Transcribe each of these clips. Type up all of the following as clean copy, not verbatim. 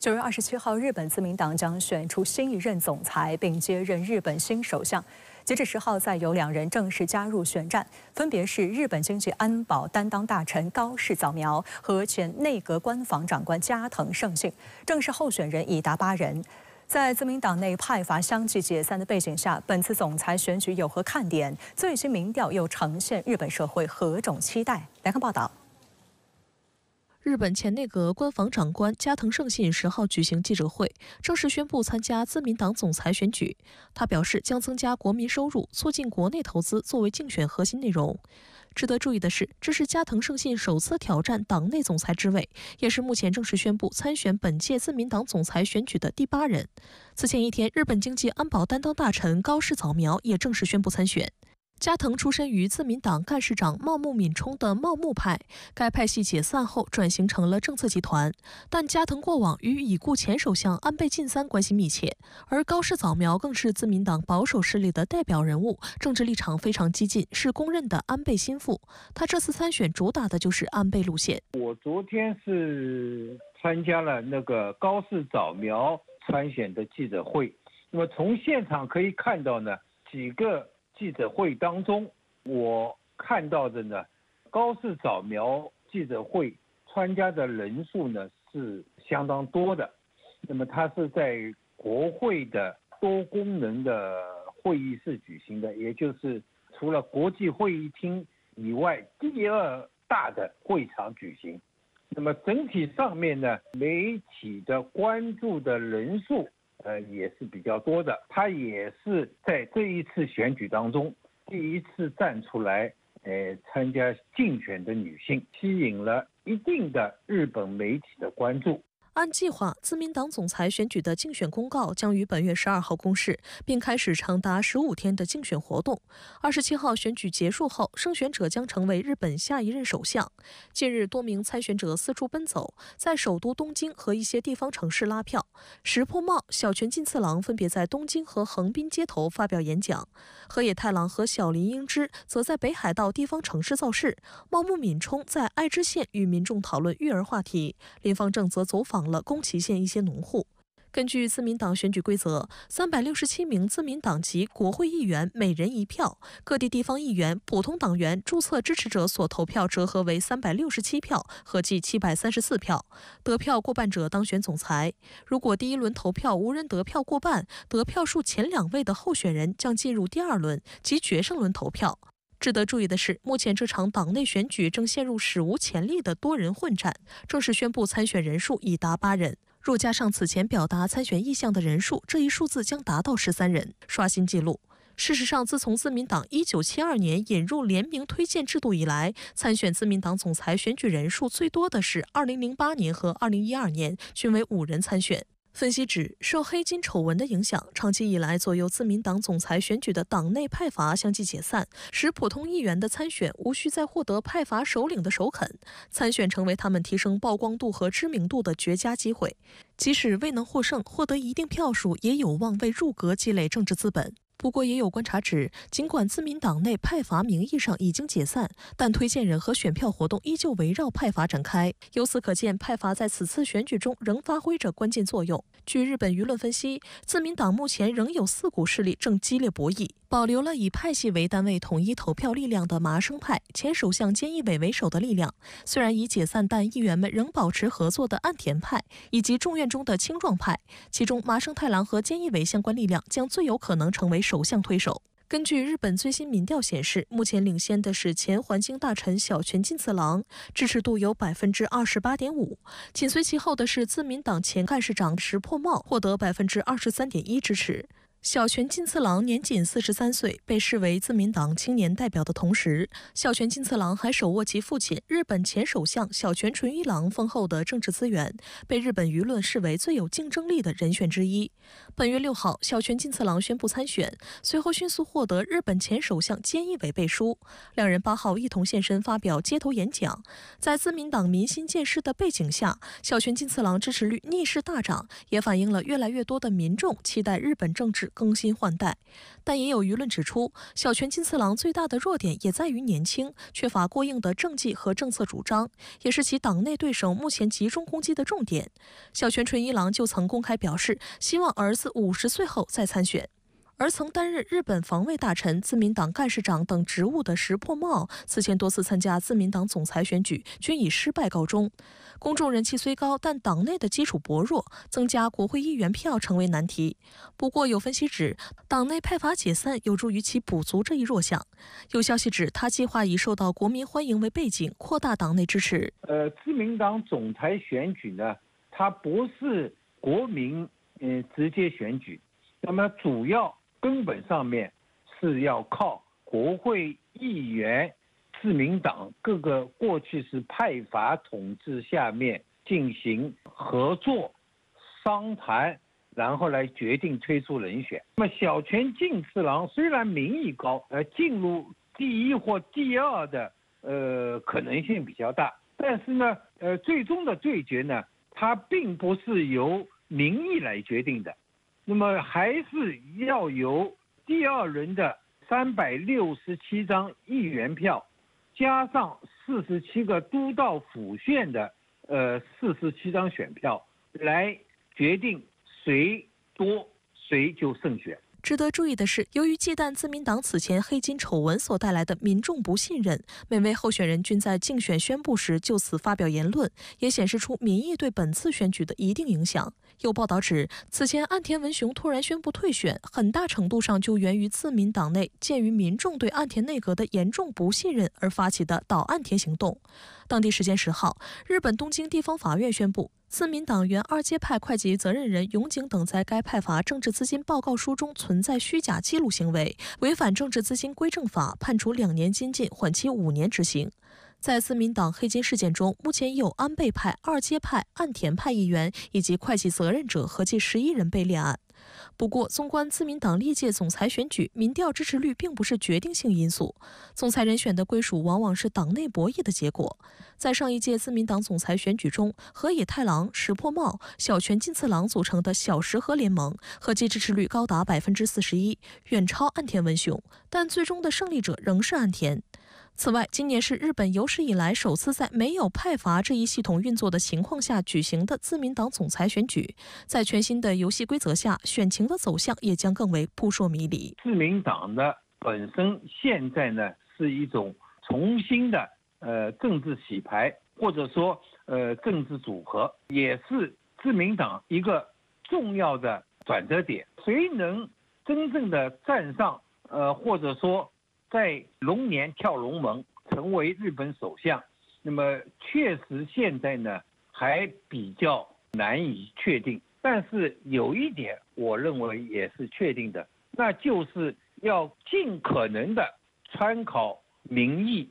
9月27号，日本自民党将选出新一任总裁，并接任日本新首相。截至10号，再有2人正式加入选战，分别是日本经济安保担当大臣高市早苗和前内阁官房长官加藤胜信。正式候选人已达8人。在自民党内派阀相继解散的背景下，本次总裁选举有何看点？最新民调又呈现日本社会何种期待？来看报道。日本前内阁官房长官加藤胜信10号举行记者会，正式宣布参加自民党总裁选举。他表示将增加国民收入，促进国内投资作为竞选核心内容。值得注意的是，这是加藤胜信首次挑战党内总裁之位，也是目前正式宣布参选本届自民党总裁选举的第8人。此前一天，日本经济安保担当大臣高市早苗也正式宣布参选。加藤出身于自民党干事长茂木敏充的茂木派，该派系解散后转型成了政策集团。但加藤过往与已故前首相安倍晋三关系密切，而高市早苗更是自民党保守势力的代表人物，政治立场非常激进，是公认的安倍心腹。他这次参选主打的就是安倍路线。我昨天是参加了那个高市早苗参选的记者会，那么从现场可以看到呢，几个记者会当中，我看到的呢，高市早苗记者会参加的人数呢是相当多的。那么他是在国会的多功能的会议室举行的，也就是除了国际会议厅以外第2大的会场举行。那么整体上面呢，媒体的关注的人数也是比较多的。她也是在这一次选举当中第一次站出来参加竞选的女性，吸引了一定的日本媒体的关注。按计划，自民党总裁选举的竞选公告将于本月12号公示，并开始长达15天的竞选活动。27号选举结束后，胜选者将成为日本下一任首相。近日，多名参选者四处奔走，在首都东京和一些地方城市拉票。石破茂、小泉进次郎分别在东京和横滨街头发表演讲，河野太郎和小林英之则在北海道地方城市造势。茂木敏充在爱知县与民众讨论育儿话题，林芳正则走访了宫崎县一些农户。根据自民党选举规则，367名自民党籍国会议员每人1票，各地地方议员、普通党员、注册支持者所投票折合为367票，合计734票。得票过半者当选总裁。如果第1轮投票无人得票过半，得票数前2位的候选人将进入第2轮及决胜轮投票。值得注意的是，目前这场党内选举正陷入史无前例的多人混战，正式宣布参选人数已达8人。若加上此前表达参选意向的人数，这一数字将达到13人，刷新纪录。事实上，自从自民党1972年引入联名推荐制度以来，参选自民党总裁选举人数最多的是2008年和2012年，均为5人参选。分析指，受黑金丑闻的影响，长期以来左右自民党总裁选举的党内派阀相继解散，使普通议员的参选无需再获得派阀首领的首肯，参选成为他们提升曝光度和知名度的绝佳机会。即使未能获胜，获得一定票数，也有望为入阁积累政治资本。不过，也有观察指，尽管自民党内派阀名义上已经解散，但推荐人和选票活动依旧围绕派阀展开。由此可见，派阀在此次选举中仍发挥着关键作用。据日本舆论分析，自民党目前仍有4股势力正激烈博弈，保留了以派系为单位统一投票力量的麻生派、前首相菅义伟为首的力量，虽然已解散，但议员们仍保持合作的岸田派，以及众院中的青壮派，其中麻生太郎和菅义伟相关力量将最有可能成为首相推手。根据日本最新民调显示，目前领先的是前环境大臣小泉进次郎，支持度有28.5%，紧随其后的是自民党前干事长石破茂，获得23.1%支持。小泉进次郎年仅43岁，被视为自民党青年代表的同时，小泉进次郎还手握其父亲日本前首相小泉纯一郎丰厚的政治资源，被日本舆论视为最有竞争力的人选之一。本月6号，小泉进次郎宣布参选，随后迅速获得日本前首相菅义伟背书，两人8号一同现身发表街头演讲。在自民党民心渐逝的背景下，小泉进次郎支持率逆势大涨，也反映了越来越多的民众期待日本政治更新换代。但也有舆论指出，小泉进次郎最大的弱点也在于年轻，缺乏过硬的政绩和政策主张，也是其党内对手目前集中攻击的重点。小泉纯一郎就曾公开表示，希望儿子50岁后再参选。而曾担任日本防卫大臣、自民党干事长等职务的石破茂，此前多次参加自民党总裁选举，均以失败告终。公众人气虽高，但党内的基础薄弱，增加国会议员票成为难题。不过，有分析指，党内派阀解散有助于其补足这一弱项。有消息指，他计划以受到国民欢迎为背景，扩大党内支持。自民党总裁选举呢，它不是国民直接选举，那么主要根本上面是要靠国会议员、自民党各个过去是派阀统治下面进行合作、商谈，然后来决定推出人选。那么小泉进次郎虽然民意高，进入第一或第二的可能性比较大，但是呢，最终的对决呢，它并不是由民意来决定的。那么还是要由第二轮的367张议员票，加上47个都道府县的47张选票，来决定谁多谁就胜选。值得注意的是，由于忌惮自民党此前黑金丑闻所带来的民众不信任，每位候选人均在竞选宣布时就此发表言论，也显示出民意对本次选举的一定影响。有报道指，此前岸田文雄突然宣布退选，很大程度上就源于自民党内鉴于民众对岸田内阁的严重不信任而发起的倒岸田行动。当地时间10号，日本东京地方法院宣布，自民党原2阶派会计责任人永井等在该派阀政治资金报告书中存在虚假记录行为，违反政治资金规正法，判处2年监禁，缓期5年执行。在自民党黑金事件中，目前已有安倍派、2阶派、岸田派议员以及会计责任者合计11人被列案。不过，纵观自民党历届总裁选举，民调支持率并不是决定性因素。总裁人选的归属往往是党内博弈的结果。在上一届自民党总裁选举中，河野太郎、石破茂、小泉进次郎组成的小石河联盟，合计支持率高达41%，远超岸田文雄，但最终的胜利者仍是岸田。此外，今年是日本有史以来首次在没有派阀这一系统运作的情况下举行的自民党总裁选举。在全新的游戏规则下，选情的走向也将更为扑朔迷离。自民党的本身现在呢是一种重新的政治洗牌，或者说政治组合，也是自民党一个重要的转折点。谁能真正的站上或者说在龙年跳龙门成为日本首相，那么确实现在呢还比较难以确定。但是有一点我认为也是确定的，那就是要尽可能的参考民意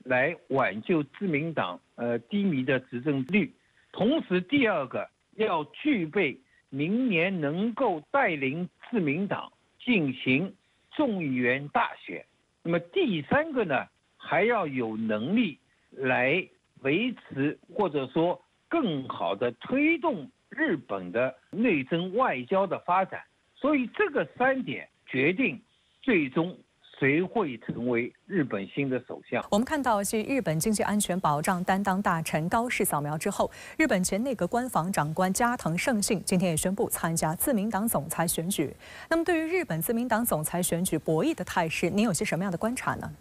来挽救自民党低迷的执政率。同时第二个要具备明年能够带领自民党进行众议员大选。那么第三个呢，还要有能力来维持或者说更好的推动日本的内政外交的发展。所以这个3点决定最终谁会成为日本新的首相。我们看到，继日本经济安全保障担当大臣高市早苗之后，日本前内阁官房长官加藤胜信今天也宣布参加自民党总裁选举。那么，对于日本自民党总裁选举博弈的态势，您有些什么样的观察呢？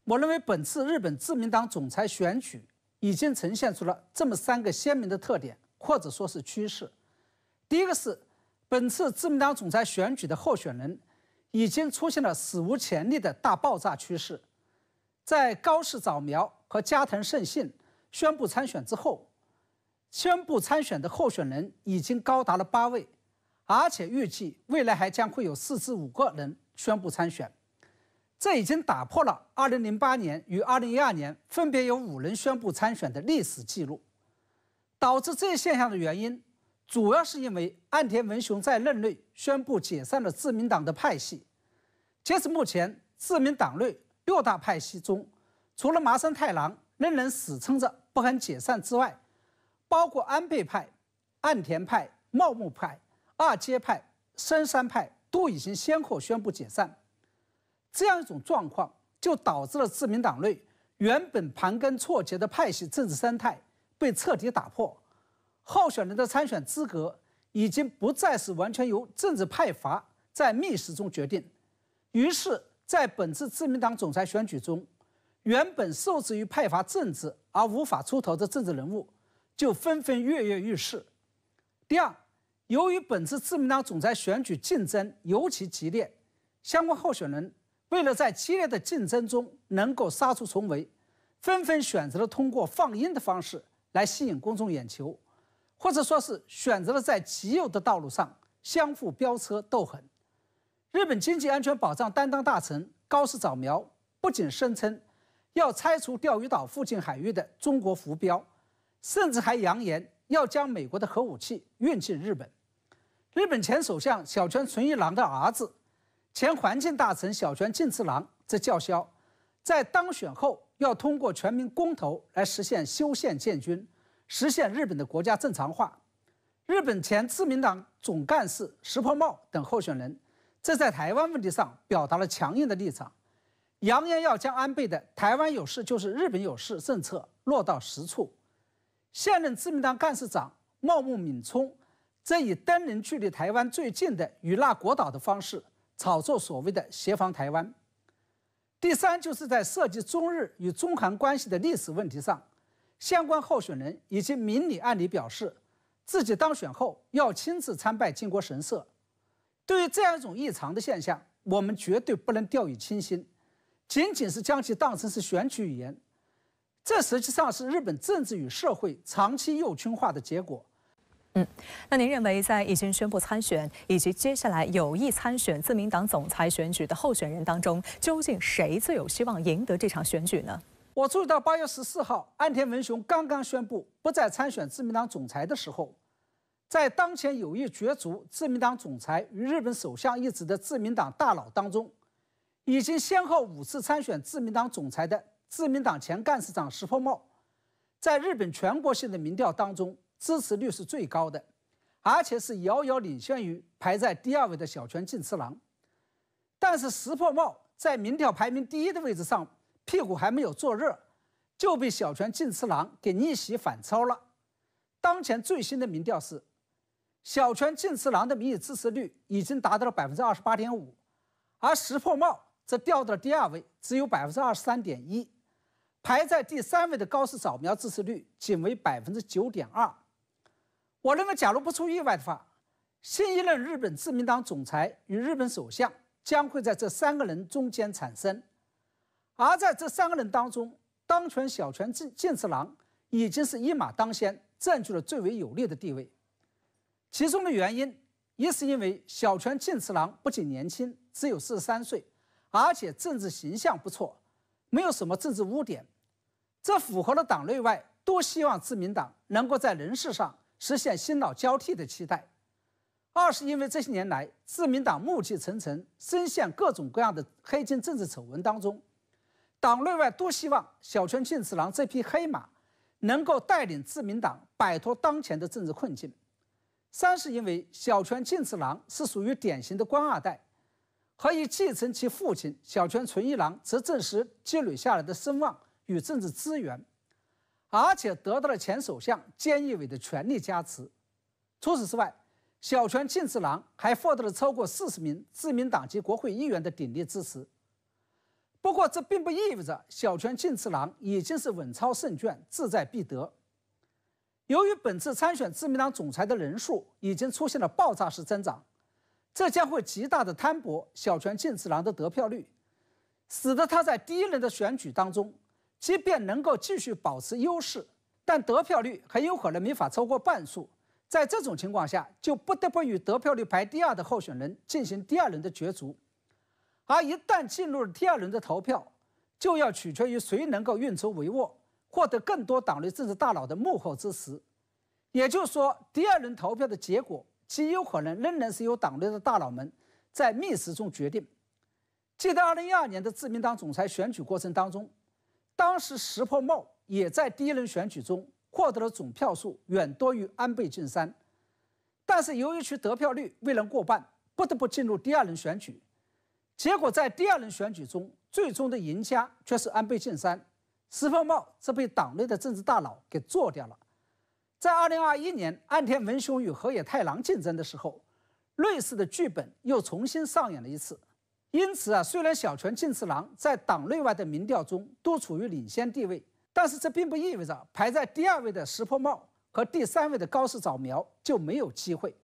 我认为本次日本自民党总裁选举已经呈现出了这么3个鲜明的特点，或者说是趋势。第一个是，本次自民党总裁选举的候选人已经出现了史无前例的大爆炸趋势。在高市早苗和加藤胜信宣布参选之后，宣布参选的候选人已经高达了8位，而且预计未来还将会有4至5个人宣布参选。这已经打破了2008年与2012年分别有5人宣布参选的历史记录。导致这一现象的原因，主要是因为岸田文雄在任内宣布解散了自民党的派系。截至目前，自民党内6大派系中，除了麻生太郎仍然死撑着不肯解散之外，包括安倍派、岸田派、茂木派、2阶派、深山派、都已经先后宣布解散。这样一种状况，就导致了自民党内原本盘根错节的派系政治生态被彻底打破，候选人的参选资格已经不再是完全由政治派阀在密室中决定。于是，在本次自民党总裁选举中，原本受制于派阀政治而无法出头的政治人物，就纷纷跃跃欲试。第二，由于本次自民党总裁选举竞争尤其激烈，相关候选人为了在激烈的竞争中能够杀出重围，纷纷选择了通过放鹰的方式来吸引公众眼球，或者说是选择了在极右的道路上相互飙车斗狠。日本经济安全保障担当大臣高市早苗不仅声称要拆除钓鱼岛附近海域的中国浮标，甚至还扬言要将美国的核武器运进日本。日本前首相小泉纯一郎的儿子、前环境大臣小泉进次郎则叫嚣，在当选后要通过全民公投来实现修宪建军，实现日本的国家正常化。日本前自民党总干事石破茂等候选人这在台湾问题上表达了强硬的立场，扬言要将安倍的“台湾有事就是日本有事”政策落到实处。现任自民党干事长茂木敏充则以登临距离台湾最近的与那国岛的方式炒作所谓的协防台湾。第三，就是在涉及中日与中韩关系的历史问题上，相关候选人已经明里暗里表示，自己当选后要亲自参拜靖国神社。对于这样一种异常的现象，我们绝对不能掉以轻心，仅仅是将其当成是选举语言，这实际上是日本政治与社会长期右倾化的结果。那您认为在已经宣布参选以及接下来有意参选自民党总裁选举的候选人当中，究竟谁最有希望赢得这场选举呢？我注意到8月14号，岸田文雄刚刚宣布不再参选自民党总裁的时候，在当前有意角逐自民党总裁与日本首相一职的自民党大佬当中，已经先后5次参选自民党总裁的自民党前干事长石破茂，在日本全国性的民调当中支持率是最高的，而且是遥遥领先于排在第2位的小泉进次郎。但是石破茂在民调排名第1的位置上，屁股还没有坐热，就被小泉进次郎给逆袭反超了。当前最新的民调是，小泉进次郎的民意支持率已经达到了28.5%，而石破茂则掉到了第2位，只有23.1%。排在第3位的高市早苗支持率仅为9.2%。我认为，假如不出意外的话，新一任日本自民党总裁与日本首相将会在这3个人中间产生。而在这3个人当中，当选小泉进次郎已经是一马当先，占据了最为有利的地位。其中的原因，一是因为小泉进次郎不仅年轻，只有43岁，而且政治形象不错，没有什么政治污点，这符合了党内外都希望自民党能够在人事上实现新老交替的期待。二是因为这些年来自民党暮气沉沉，深陷各种各样的黑金政治丑闻当中，党内外都希望小泉进次郎这匹黑马能够带领自民党摆脱当前的政治困境。三是因为小泉进次郎是属于典型的官二代，何以继承其父亲小泉纯一郎执政时积累下来的声望与政治资源，而且得到了前首相菅义伟的全力加持。除此之外，小泉进次郎还获得了超过40名自民党籍国会议员的鼎力支持。不过，这并不意味着小泉进次郎已经是稳操胜券，志在必得。由于本次参选自民党总裁的人数已经出现了爆炸式增长，这将会极大的摊薄小泉进次郎的得票率，使得他在第一轮的选举当中，即便能够继续保持优势，但得票率很有可能没法超过半数。在这种情况下，就不得不与得票率排第2的候选人进行第2轮的角逐。而一旦进入了第2轮的投票，就要取决于谁能够运筹帷幄，获得更多党内政治大佬的幕后支持。也就是说，第2轮投票的结果极有可能仍然是由党内的大佬们在密室中决定。记得2012年的自民党总裁选举过程当中，当时石破茂也在第1轮选举中获得了总票数远多于安倍晋三，但是由于其得票率未能过半，不得不进入第二轮选举。结果在第二轮选举中，最终的赢家却是安倍晋三，石破茂则被党内的政治大佬给做掉了。在2021年岸田文雄与河野太郎竞争的时候，类似的剧本又重新上演了一次。因此虽然小泉进次郎在党内外的民调中都处于领先地位，但是这并不意味着排在第2位的石破茂和第3位的高市早苗就没有机会。